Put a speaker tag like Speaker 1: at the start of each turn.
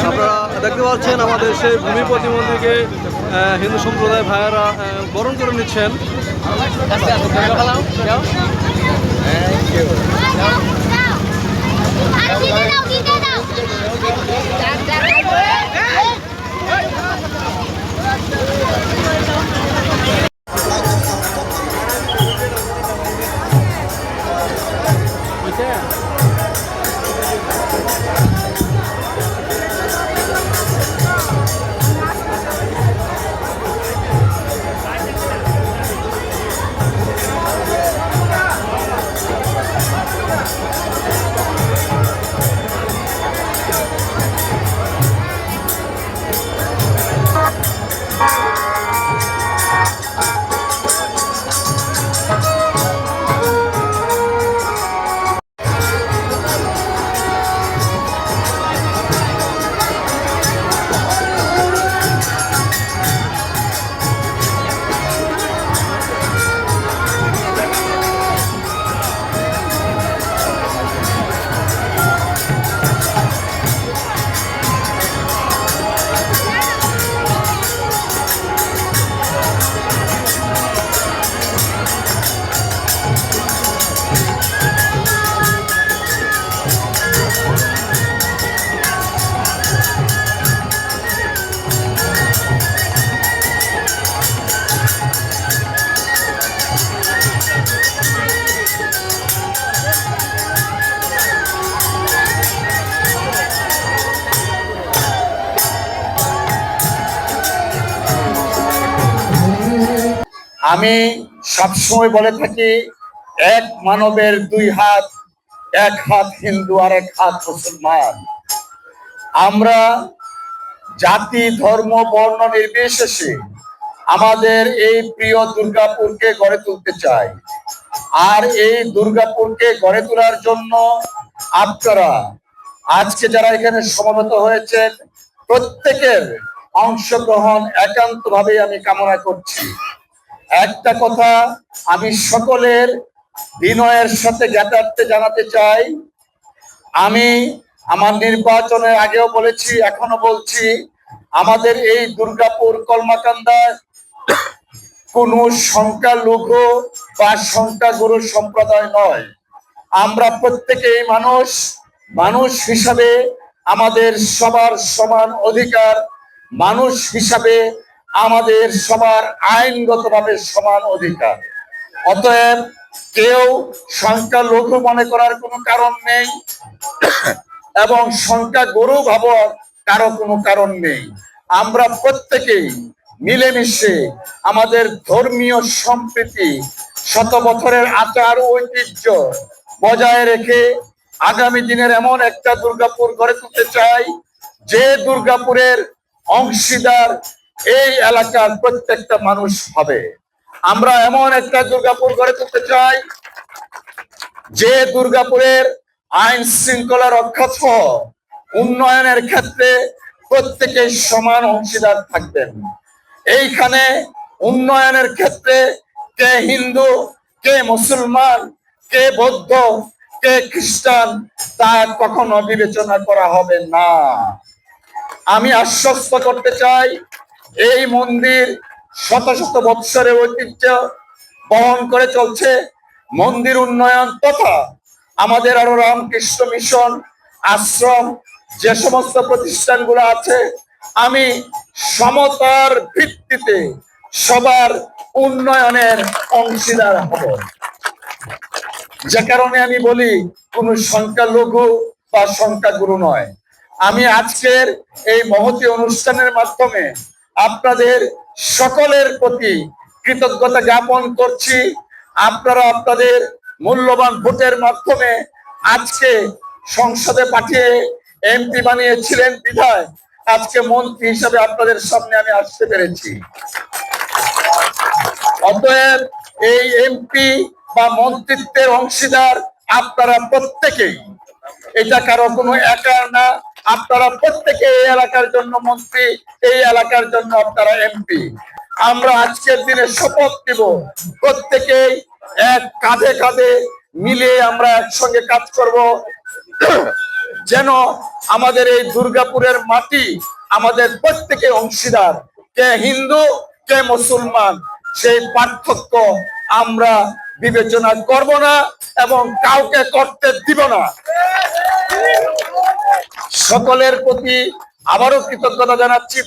Speaker 1: আপনারা দেখতে পাচ্ছেন আমাদের সেই ভূমি প্রতিবন্ধীকে হিন্দু সম্প্রদায় ভাইয়েরা বরণ করে নিচ্ছেন।
Speaker 2: আমি সবসময় বলে থাকি, এক মানবের দুই হাত, এক হাত হিন্দু আর এক হাত মুসলমান। আমরা জাতি ধর্ম বর্ণ নির্বিশেষে আমাদের এই প্রিয় দুর্গাপুরকে গড়ে তুলতে চাই। আর এই দুর্গাপুরকে গড়ে তোলার জন্য আপনারা আজকে যারা এখানে সমবেত হয়েছেন প্রত্যেকের অংশগ্রহণ একান্তভাবে আমি কামনা করছি। একটা কথা আমি সকলের বিনয়ের সাথে জ্ঞাতার্থে জানাতে চাই, আমি আমার নির্বাচনের আগেও বলেছি, এখনো বলছি, আমাদের এই দুর্গাপুর কলমাকান্দার কোনো সংখ্যালঘু বা সংখ্যাগুরু সম্প্রদায় নয়। আমরা প্রত্যেকেই মানুষ, মানুষ হিসাবে আমাদের সবার সমান অধিকার, মানুষ হিসাবে আমাদের সবার আইনগতভাবে সমান অধিকার। অতএব কেউ সংখ্যালঘু মনে করার কোনো কারণ নেই এবং সংখ্যাগুরু ভাবার কারো কোনো কারণ নেই। আমরা প্রত্যেকেই মিলেমিশে আমাদের ধর্মীয় সম্প্রীতি, শত বছরের আচার ঐতিহ্য বজায় রেখে আগামী দিনের এমন একটা দুর্গাপুর গড়ে তুলতে চাই যে দুর্গাপুরের অংশীদার এই এলাকার প্রত্যেকটা মানুষ হবে। আমরা এমন একটা দুর্গাপুর গড়ে তুলতে চাই যে দুর্গাপুরের আইন শৃঙ্খলা রক্ষা সহ উন্নয়নের ক্ষেত্রে প্রত্যেকে সমান অংশীদার থাকবেন। এইখানে উন্নয়নের ক্ষেত্রে কে হিন্দু, কে মুসলমান, কে বৌদ্ধ, কে খ্রিস্টান তা কখনো বিবেচনা করা হবে না। আমি আশ্বস্ত করতে চাই, এই মন্দির শত শত বৎসরের ঐতিহ্য বহন করে চলছে। মন্দির উন্নয়ন তথা আমাদের আরো রামকৃষ্ণ মিশন, আশ্রম, যে সমস্ত প্রতিষ্ঠানগুলো আছে, আমি সমতার ভিত্তিতে সবার উন্নয়নের অংশীদার হব। যে কারণে আমি বলি কোন সংখ্যালঘু বা সংখ্যাগুরু নয়। আমি আজকের এই মহতী অনুষ্ঠানের মাধ্যমে আপনাদের সকলের প্রতি কৃতজ্ঞতা জ্ঞাপন করছি। আপনারা আপনাদের মূল্যবান ভোটের মাধ্যমে আজকে সংসদে পাঠিয়ে এমপি বানিয়েছিলেন বিধায় আজকে মন্ত্রী হিসাবে আপনাদের সামনে আমি আসতে পেরেছি। অতএব এই এমপি বা মন্ত্রিত্বের অংশীদার আপনারা প্রত্যেকেই। এটা কারো কোনো একা না। আপনারা প্রত্যেকে এই এলাকার জন্য মন্ত্রী, এই এলাকার জন্য আপনারা এমপি। আমরা আজকের দিনে শপথ নিব, প্রত্যেকেই এক কাঁধে কাঁধে মিলে আমরা একসঙ্গে কাজ করব, যেন আমাদের এই দুর্গাপুরের মাটি আমাদের প্রত্যেকে অংশীদার। কে হিন্দু কে মুসলমান সেই পার্থক্য আমরা বিবেচনা করব না এবং কাউকে করতে দিব না। সকলের প্রতি আবারও কৃতজ্ঞতা জানাচ্ছি।